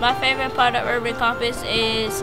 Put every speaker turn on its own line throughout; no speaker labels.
My favorite part of Urban Compass is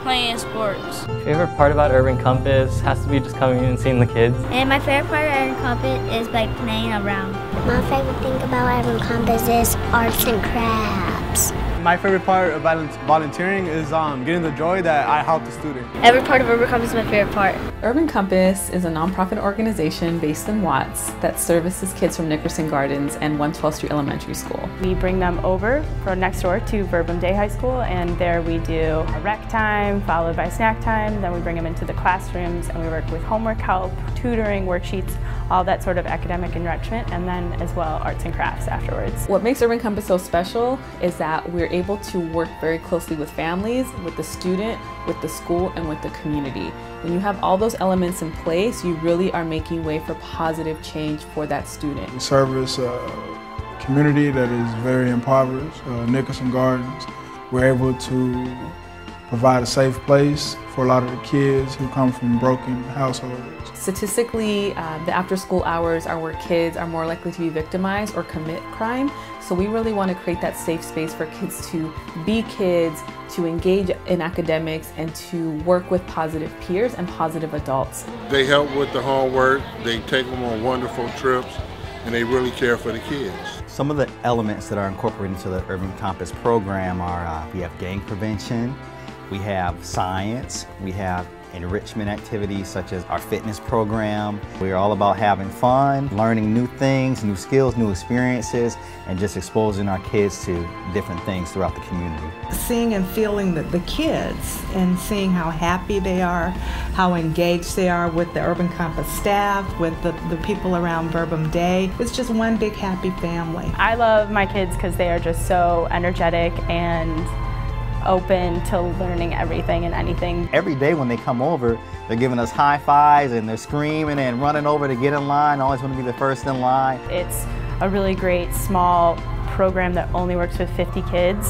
playing sports.
My favorite part about Urban Compass has to be just coming in and seeing the kids.
And my favorite part of Urban Compass is like playing around.
My favorite thing about Urban Compass is arts and crafts.
My favorite part of volunteering is getting the joy that I help the student.
Every part of Urban Compass is my favorite part.
Urban Compass is a nonprofit organization based in Watts that services kids from Nickerson Gardens and 112th Street Elementary School.
We bring them over from next door to Verbum Day High School, and there we do a rec time followed by snack time. Then we bring them into the classrooms and we work with homework help, tutoring, worksheets, all that sort of academic enrichment, and then as well arts and crafts afterwards.
What makes Urban Compass so special is that we're able to work very closely with families, with the student, with the school, and with the community. When you have all those elements in place, you really are making way for positive change for that student.
We service a community that is very impoverished, Nickerson Gardens. We're able to provide a safe place for a lot of the kids who come from broken households.
Statistically, the after-school hours are where kids are more likely to be victimized or commit crime. So we really want to create that safe space for kids to be kids, to engage in academics, and to work with positive peers and positive adults.
They help with the homework, they take them on wonderful trips, and they really care for the kids.
Some of the elements that are incorporated into the Urban Compass program are we have gang prevention, we have science, we have enrichment activities such as our fitness program. We're all about having fun, learning new things, new skills, new experiences, and just exposing our kids to different things throughout the community.
Seeing and feeling the kids and seeing how happy they are, how engaged they are with the Urban Compass staff, with the people around Verbum Day. It's just one big happy family.
I love my kids because they are just so energetic and open to learning everything and anything.
Every day when they come over, they're giving us high fives and they're screaming and running over to get in line, always want to be the first in line.
It's a really great small program that only works with 50 kids,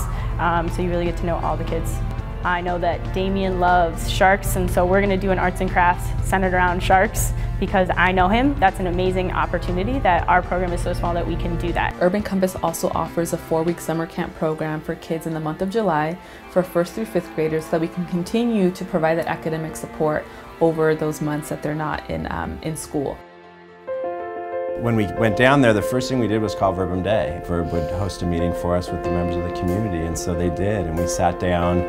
so you really get to know all the kids. I know that Damien loves sharks, and so we're going to do an arts and crafts centered around sharks because I know him. That's an amazing opportunity that our program is so small that we can do that.
Urban Compass also offers a 4-week summer camp program for kids in the month of July for 1st through 5th graders so that we can continue to provide that academic support over those months that they're not in school.
When we went down there, the first thing we did was call Verbum Day. Verb would host a meeting for us with the members of the community, and so they did. And we sat down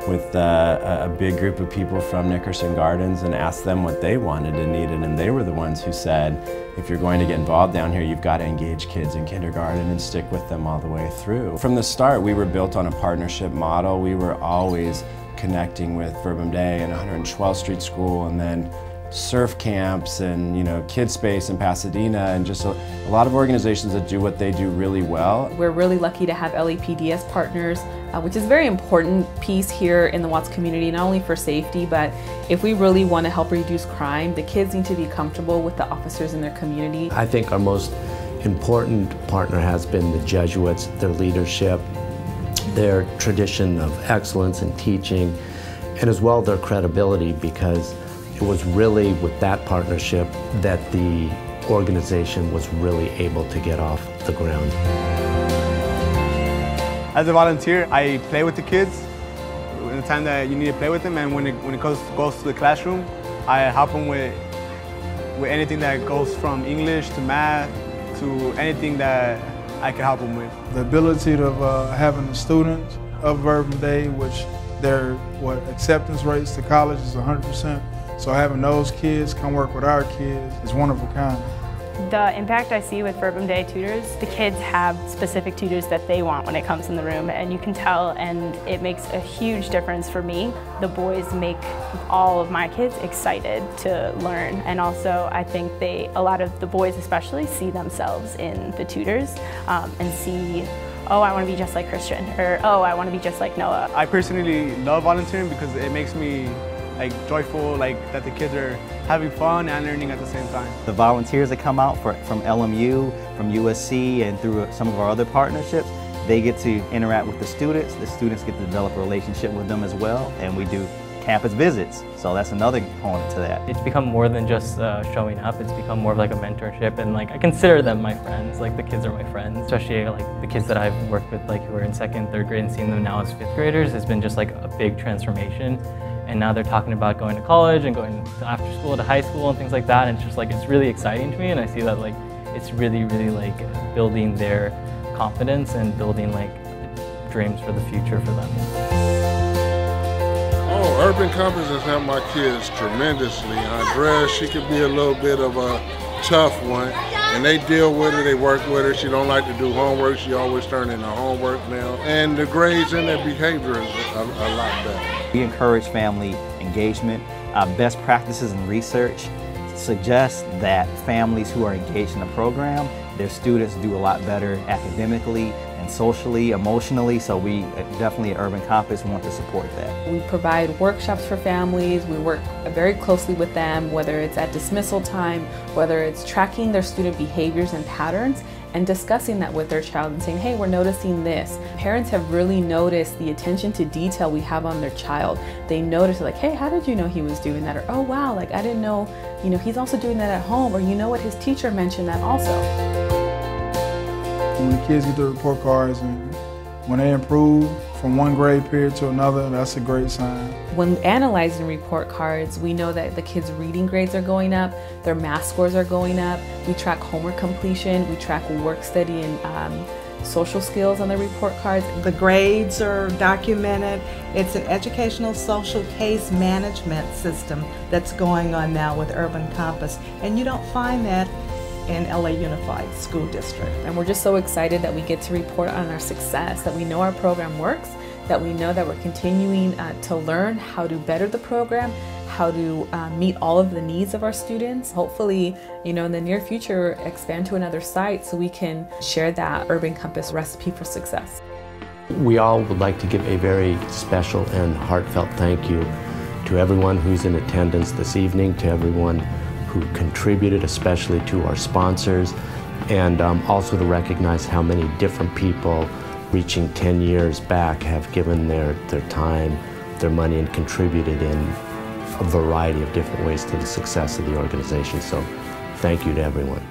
with a big group of people from Nickerson Gardens and asked them what they wanted and needed, and they were the ones who said, if you're going to get involved down here, you've got to engage kids in kindergarten and stick with them all the way through. From the start, we were built on a partnership model. We were always connecting with Verbum Day and 112th Street School, and then surf camps and Kid Space in Pasadena, and just a lot of organizations that do what they do really well.
We're really lucky to have LAPD partners, which is a very important piece here in the Watts community, not only for safety, but if we really want to help reduce crime, the kids need to be comfortable with the officers in their community.
I think our most important partner has been the Jesuits, their leadership, their tradition of excellence in teaching, and as well their credibility, because it was really with that partnership that the organization was really able to get off the ground.
As a volunteer, I play with the kids in the time that you need to play with them, and when it goes to the classroom, I help them with anything that goes from English to math to anything that I can help them with.
The ability of having the students of Verbum Day, which their acceptance rates to college is 100%. So having those kids come work with our kids is one of a kind.
The impact I see with Verbum Day tutors, the kids have specific tutors that they want when it comes in the room, and you can tell, and it makes a huge difference for me. The boys make all of my kids excited to learn, and also I think a lot of the boys especially see themselves in the tutors and see, oh, I want to be just like Christian, or oh, I want to be just like Noah.
I personally love volunteering because it makes me joyful, that the kids are having fun and learning at the same time.
The volunteers that come out from LMU, from USC, and through some of our other partnerships, they get to interact with the students. The students get to develop a relationship with them as well, and we do campus visits. So that's another component to that.
It's become more than just showing up. It's become more of like a mentorship, and like I consider them my friends. Like the kids are my friends, especially like the kids that I've worked with, like who are in 2nd, 3rd grade, and seeing them now as 5th graders has been just like a big transformation. And now they're talking about going to college and going to after school to high school and things like that. And it's just like, it's really exciting to me, and I see that like it's really, really like building their confidence and building like dreams for the future for them.
Oh, Urban Compass has helped my kids tremendously. Andrea, she could be a little bit of a tough one, and they deal with her, they work with her. She don't like to do homework, she always turns in her homework now. And the grades and their behavior is a lot better.
We encourage family engagement. Best practices and research suggest that families who are engaged in the program, their students do a lot better academically and socially, emotionally, so we definitely at Urban Compass want to support that.
We provide workshops for families. We work very closely with them, whether it's at dismissal time, whether it's tracking their student behaviors and patterns, and discussing that with their child and saying, hey, we're noticing this. Parents have really noticed the attention to detail we have on their child. They notice like, hey, how did you know he was doing that? Or, oh wow, like I didn't know, he's also doing that at home, or you know what, his teacher mentioned that also.
When the kids get their report cards and when they improve from one grade period to another, that's a great sign.
When analyzing report cards, we know that the kids' reading grades are going up, their math scores are going up, we track homework completion, we track work study and social skills on the report cards.
The grades are documented. It's an educational social case management system that's going on now with Urban Compass, and you don't find that in LA Unified School District.
And we're just so excited that we get to report on our success, that we know our program works, that we know that we're continuing to learn how to better the program, how to meet all of the needs of our students. Hopefully, in the near future, expand to another site so we can share that Urban Compass recipe for success.
We all would like to give a very special and heartfelt thank you to everyone who's in attendance this evening, to everyone who contributed, especially to our sponsors, and also to recognize how many different people reaching 10 years back have given their time, their money, and contributed in a variety of different ways to the success of the organization. So thank you to everyone.